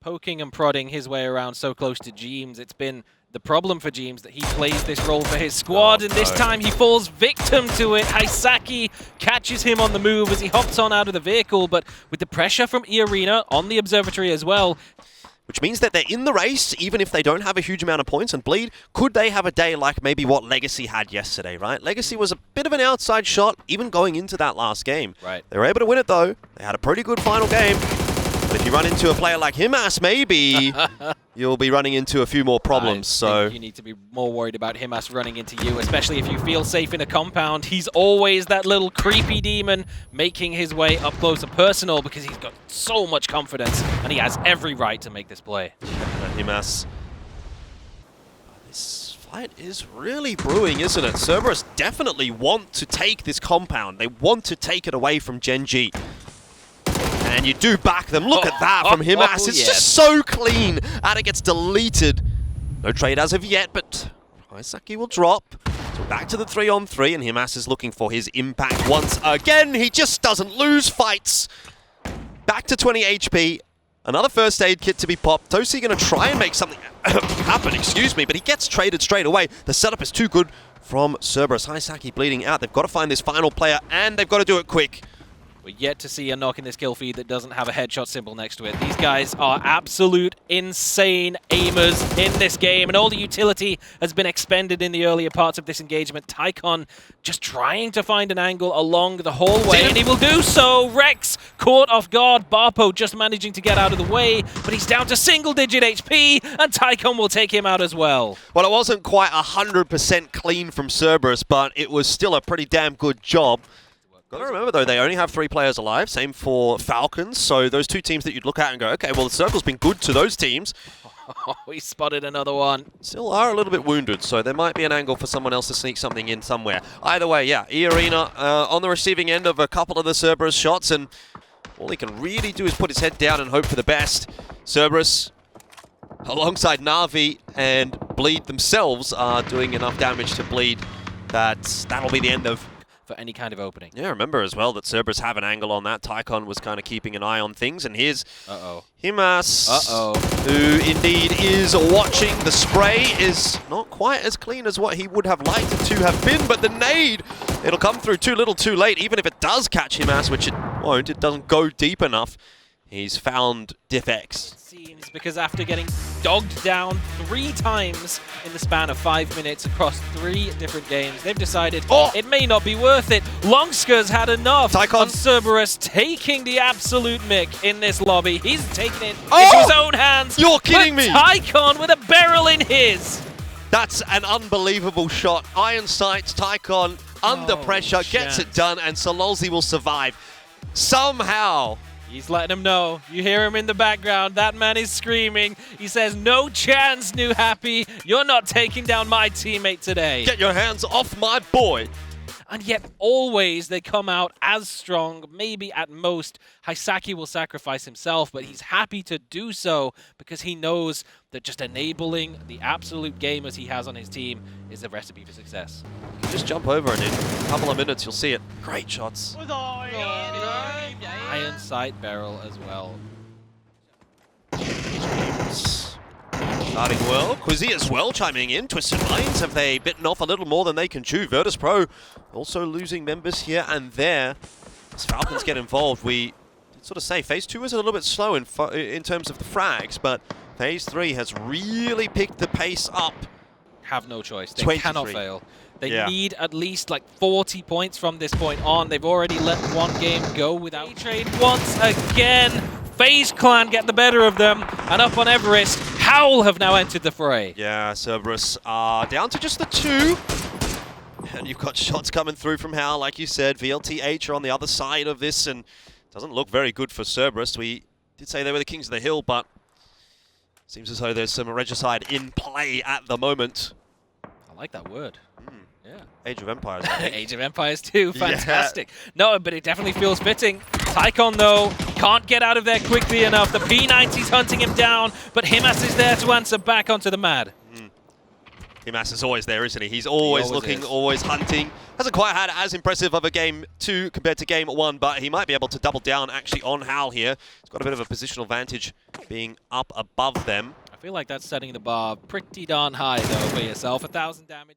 poking and prodding his way around so close to Jeems. It's been the problem for Jeems that he plays this role for his squad, and this time he falls victim to it. HaiSaki catches him on the move as he hops on out of the vehicle, but with the pressure from E-Arena on the observatory as well. Which means that they're in the race, even if they don't have a huge amount of points. And Bleed, could they have a day like maybe what Legacy had yesterday, right? Legacy was a bit of an outside shot, even going into that last game. Right. They were able to win it, though. They had a pretty good final game. But if you run into a player like Himass, maybe you'll be running into a few more problems. So you need to be more worried about Himass running into you, especially if you feel safe in a compound. He's always that little creepy demon making his way up close and personal because he's got so much confidence and he has every right to make this play. Himass. This fight is really brewing, isn't it? Cerberus definitely want to take this compound. They want to take it away from Gen G. And you do back them. Look at that from Himass. It's just so clean. And it gets deleted. No trade as of yet, but HaiSaki will drop. So back to the 3-on-3, and Himass is looking for his impact once again. He just doesn't lose fights. Back to 20 HP. Another first aid kit to be popped. Tosi going to try and make something happen, excuse me, but he gets traded straight away. The setup is too good from Cerberus. HaiSaki bleeding out. They've got to find this final player, and they've got to do it quick. We're yet to see a knock in this kill feed that doesn't have a headshot symbol next to it. These guys are absolute insane aimers in this game, and all the utility has been expended in the earlier parts of this engagement. Taikonn just trying to find an angle along the hallway, and he will do so. Rex caught off guard. Barpo just managing to get out of the way, but he's down to single-digit HP, and Taikonn will take him out as well. Well, it wasn't quite 100% clean from Cerberus, but it was still a pretty damn good job. Got to remember, though, they only have 3 players alive. Same for Falcons. So those 2 teams that you'd look at and go, okay, well, the circle's been good to those teams. Oh, he spotted another one. Still are a little bit wounded, so there might be an angle for someone else to sneak something in somewhere. Either way, yeah, E-Arena on the receiving end of a couple of the Cerberus shots, and all he can really do is put his head down and hope for the best. Cerberus, alongside Na'Vi and Bleed themselves, are doing enough damage to Bleed that that'll be the end of for any kind of opening. Yeah, remember as well that Cerberus have an angle on that. Taikonn was kind of keeping an eye on things, and here's Himass, who indeed is watching. The spray is not quite as clean as what he would have liked it to have been, but the nade, it'll come through too little too late. Even if it does catch Himass, which it won't, it doesn't go deep enough. He's found DiffX. Seems because after getting dogged down 3 times in the span of 5 minutes across 3 different games, they've decided it may not be worth it. Longska's had enough Taikonn. of Cerberus taking the absolute mick in this lobby. He's taken it into his own hands. You're kidding me! Taikonn with a barrel in his. That's an unbelievable shot. Iron sights, Taikonn under pressure, gets it done, and Sololzy will survive. Somehow. He's letting him know. You hear him in the background. That man is screaming. He says, no chance, New Happy. You're not taking down my teammate today. Get your hands off my boy. And yet, always they come out as strong. Maybe at most, HaiSaki will sacrifice himself, but he's happy to do so because he knows that just enabling the absolute gamers he has on his team is a recipe for success. Just jump over and in a couple of minutes you'll see it. Great shots. Iron sight barrel as well. Starting well. Quizzy as well chiming in. Twisted Minds, have they bitten off a little more than they can chew? Virtus.pro also losing members here and there. As Falcons get involved, we sort of say Phase 2 is a little bit slow in terms of the frags, but Phase 3 has really picked the pace up. Have no choice. They 23. cannot fail. They need at least like 40 points from this point on. They've already let 1 game go without trade once again. FaZe Clan get the better of them, and up on Everest, Howl have now entered the fray. Yeah, Cerberus are down to just the 2. And you've got shots coming through from Howl, like you said. VLTH are on the other side of this, and doesn't look very good for Cerberus. We did say they were the kings of the hill, but seems as though there's some regicide in play at the moment. I like that word. Yeah. Age of Empires. Age of Empires 2, fantastic. Yeah. No, but it definitely feels fitting. Taikonn, though, can't get out of there quickly enough. The P90's hunting him down, but Himass is there to answer back onto the Mad. Himass is always there, isn't he? He's always looking, always hunting. Hasn't quite had as impressive of a game 2 compared to game 1, but he might be able to double down actually on Hal here. He's got a bit of a positional advantage being up above them. I feel like that's setting the bar pretty darn high, though, for yourself. 1,000 damage.